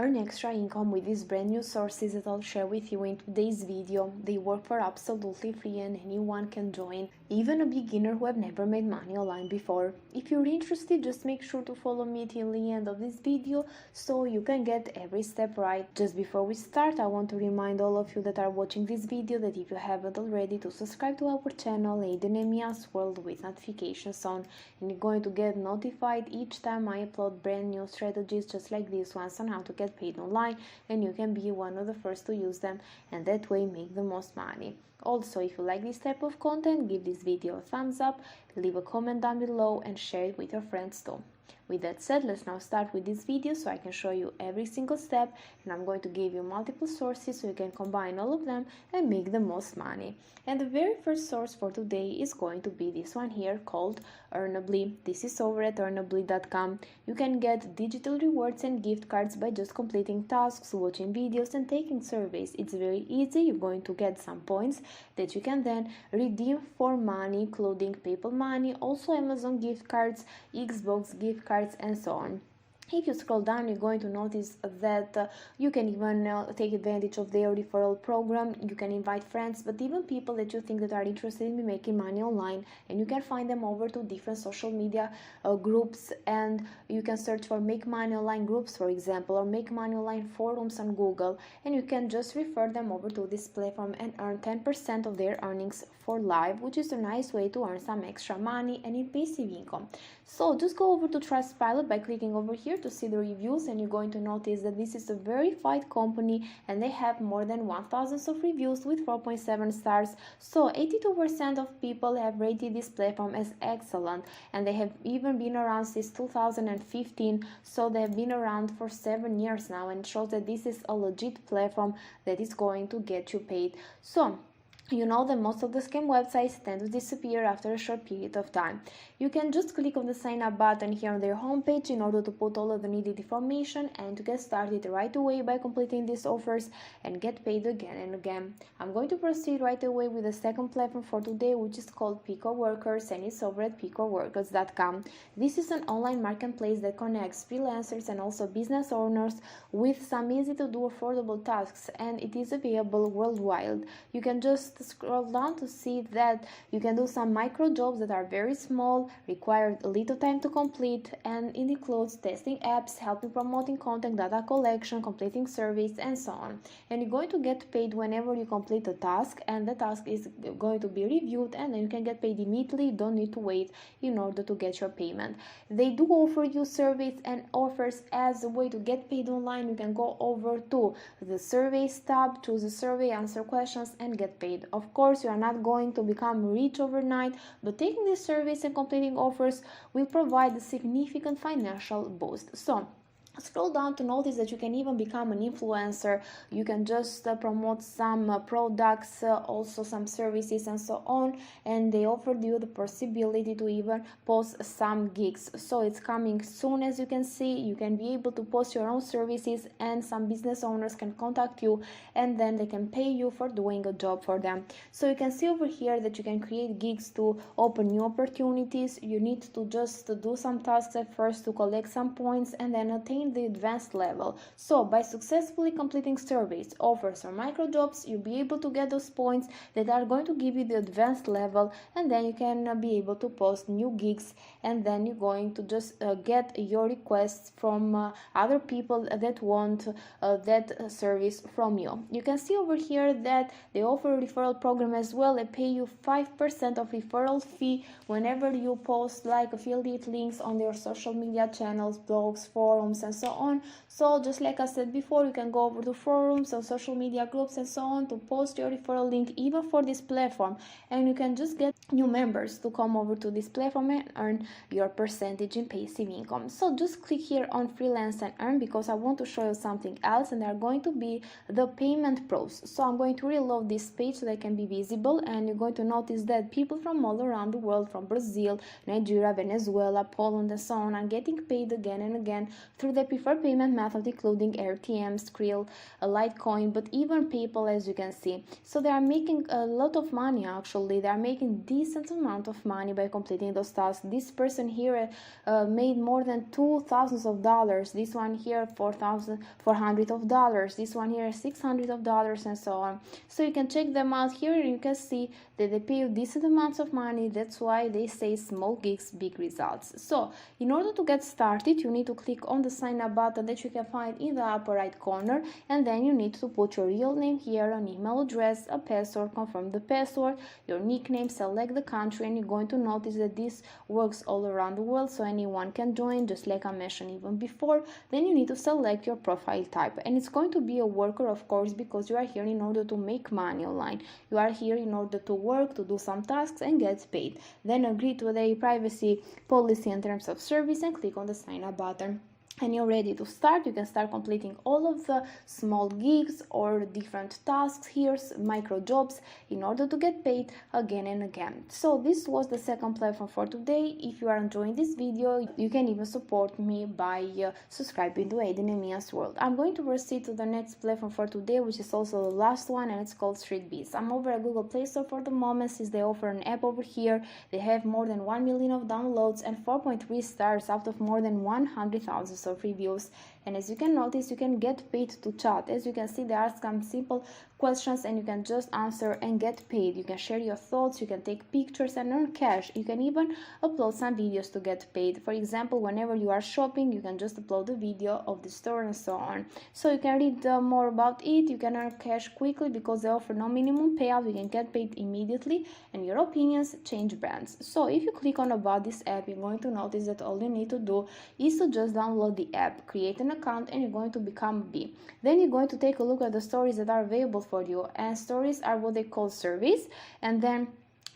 Earn extra income with these brand new sources that I'll share with you in today's video. They work for absolutely free and anyone can join, even a beginner who have never made money online before. If you're interested, just make sure to follow me till the end of this video so you can get every step right. Just before we start, I want to remind all of you that are watching this video that if you haven't already, to subscribe to our channel Aiden and Mia's World with notifications on, and you're going to get notified each time I upload brand new strategies just like this ones on how to get paid online, and you can be one of the first to use them and that way make the most money. Also, if you like this type of content, give this video a thumbs up, leave a comment down below and share it with your friends too. With that said, let's now start with this video so I can show you every single step, and I'm going to give you multiple sources so you can combine all of them and make the most money. And the very first source for today is going to be this one here called Earnably. This is over at earnably.com. You can get digital rewards and gift cards by just completing tasks, watching videos and taking surveys. It's very easy. You're going to get some points that you can then redeem for money, including PayPal money, also Amazon gift cards, Xbox gift cards and so on. If you scroll down, you're going to notice that you can even take advantage of their referral program. You can invite friends, but even people that you think that are interested in making money online, and you can find them over to different social media groups, and you can search for make money online groups, for example, or make money online forums on Google, and you can just refer them over to this platform and earn 10% of their earnings for live, which is a nice way to earn some extra money and in passive income. So just go over to Trustpilot by clicking over here to see the reviews, and you're going to notice that this is a verified company and they have more than 1,000 of reviews with 4.7 stars. So 82% of people have rated this platform as excellent, and they have even been around since 2015, so they have been around for 7 years now, and shows that this is a legit platform that is going to get you paid. So you know that most of the scam websites tend to disappear after a short period of time. You can just click on the sign up button here on their homepage in order to put all of the needed information and to get started right away by completing these offers and get paid again and again. I'm going to proceed right away with the second platform for today, which is called Picoworkers, and it's over at picoworkers.com. This is an online marketplace that connects freelancers and also business owners with some easy to do affordable tasks, and it is available worldwide. You can just scroll down to see that you can do some micro jobs that are very small, require a little time to complete, and it includes testing apps, helping promoting content, data collection, completing surveys and so on. And you're going to get paid whenever you complete a task, and the task is going to be reviewed, and then you can get paid immediately. You don't need to wait in order to get your payment. They do offer you surveys and offers as a way to get paid online. You can go over to the surveys tab, choose a survey, answer questions and get paid. Of course, you are not going to become rich overnight, but taking these surveys and completing offers will provide a significant financial boost. So scroll down to notice that you can even become an influencer. You can just promote some products, also some services and so on, and they offered you the possibility to even post some gigs. So it's coming soon. As you can see, you can be able to post your own services, and some business owners can contact you and then they can pay you for doing a job for them. So you can see over here that you can create gigs to open new opportunities. You need to just do some tasks at first to collect some points and then attain the advanced level. So by successfully completing surveys, offers or micro jobs, you'll be able to get those points that are going to give you the advanced level, and then you can be able to post new gigs, and then you're going to just get your requests from other people that want that service from you. You can see over here that they offer a referral program as well. They pay you 5% of referral fee whenever you post like affiliate links on their social media channels, blogs, forums and so on. So just like I said before, you can go over to forums or social media groups and so on to post your referral link even for this platform, and you can just get new members to come over to this platform and earn your percentage in passive income. So just click here on freelance and earn, because I want to show you something else, and they are going to be the payment pros. So I'm going to reload this page so they can be visible, and you're going to notice that people from all around the world, from Brazil, Nigeria, Venezuela, Poland and so on, are getting paid again and again through their preferred payment method, including RTM, Skrill, Litecoin, but even PayPal, as you can see. So they are making a lot of money. Actually, they are making decent amount of money by completing those tasks. This person here made more than $2,000. This one here $400. This one here $600, and so on. So you can check them out here, and you can see that they pay you decent amounts of money. That's why they say small gigs, big results. So in order to get started, you need to click on the sign up button that you can find in the upper right corner, and then you need to put your real name here, an email address, a password, confirm the password, your nickname, select the country, and you're going to notice that this works all around the world, so anyone can join, just like I mentioned even before. Then you need to select your profile type, and it's going to be a worker, of course, because you are here in order to make money online. You are here in order to work, to do some tasks and get paid. Then agree to the privacy policy and terms of service and click on the sign up button. And you're ready to start. You can start completing all of the small gigs or different tasks here, micro jobs, in order to get paid again and again. So this was the second platform for today. If you are enjoying this video, you can even support me by subscribing to Aiden and Mia's World. I'm going to proceed to the next platform for today, which is also the last one, and it's called Streetbees. I'm over at Google Play Store for the moment, since they offer an app over here. They have more than 1 million of downloads and 4.3 stars out of more than 100,000 of reviews. And as you can notice, you can get paid to chat. As you can see, there are some simple questions and you can just answer and get paid. You can share your thoughts, you can take pictures and earn cash. You can even upload some videos to get paid. For example, whenever you are shopping, you can just upload a video of the store and so on. So you can read more about it. You can earn cash quickly because they offer no minimum payout. You can get paid immediately, and your opinions change brands. So if you click on about this app, you're going to notice that all you need to do is to just download the app, create an account, and you're going to become a bee. Then you're going to take a look at the stories that are available for you, and stories are what they call surveys. And then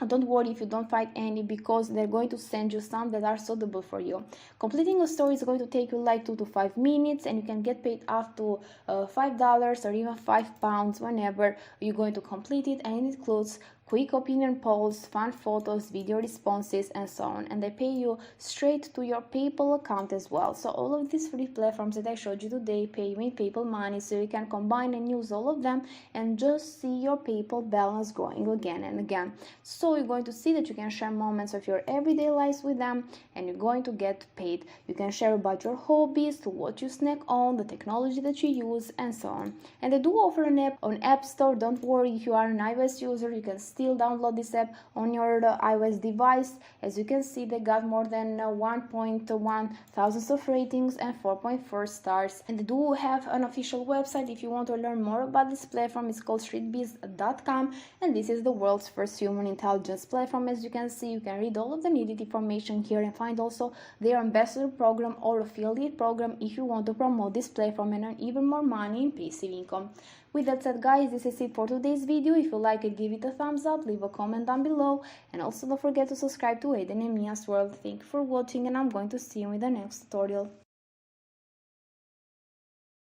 don't worry if you don't find any, because they're going to send you some that are suitable for you. Completing a story is going to take you like 2 to 5 minutes, and you can get paid up to $5 or even £5 whenever you're going to complete it, and it includes quick opinion polls, fun photos, video responses, and so on. And they pay you straight to your PayPal account as well. So all of these free platforms that I showed you today pay you in PayPal money, so you can combine and use all of them and just see your PayPal balance growing again and again. So you're going to see that you can share moments of your everyday lives with them, and you're going to get paid. You can share about your hobbies, to what you snack on, the technology that you use, and so on. And they do offer an app on App Store. Don't worry if you are an iOS user, you can still download this app on your iOS device. As you can see, they got more than 1.1 thousands of ratings and 4.4 stars. And they do have an official website. If you want to learn more about this platform, it's called streetbees.com, and this is the world's first human intelligence platform. As you can see, you can read all of the needed information here and find also their ambassador program or affiliate program if you want to promote this platform and earn even more money in passive income. With that said, guys, this is it for today's video. If you like it, give it a thumbs up, leave a comment down below, and also don't forget to subscribe to Aiden and Mia's World. Thank you for watching, and I'm going to see you in the next tutorial.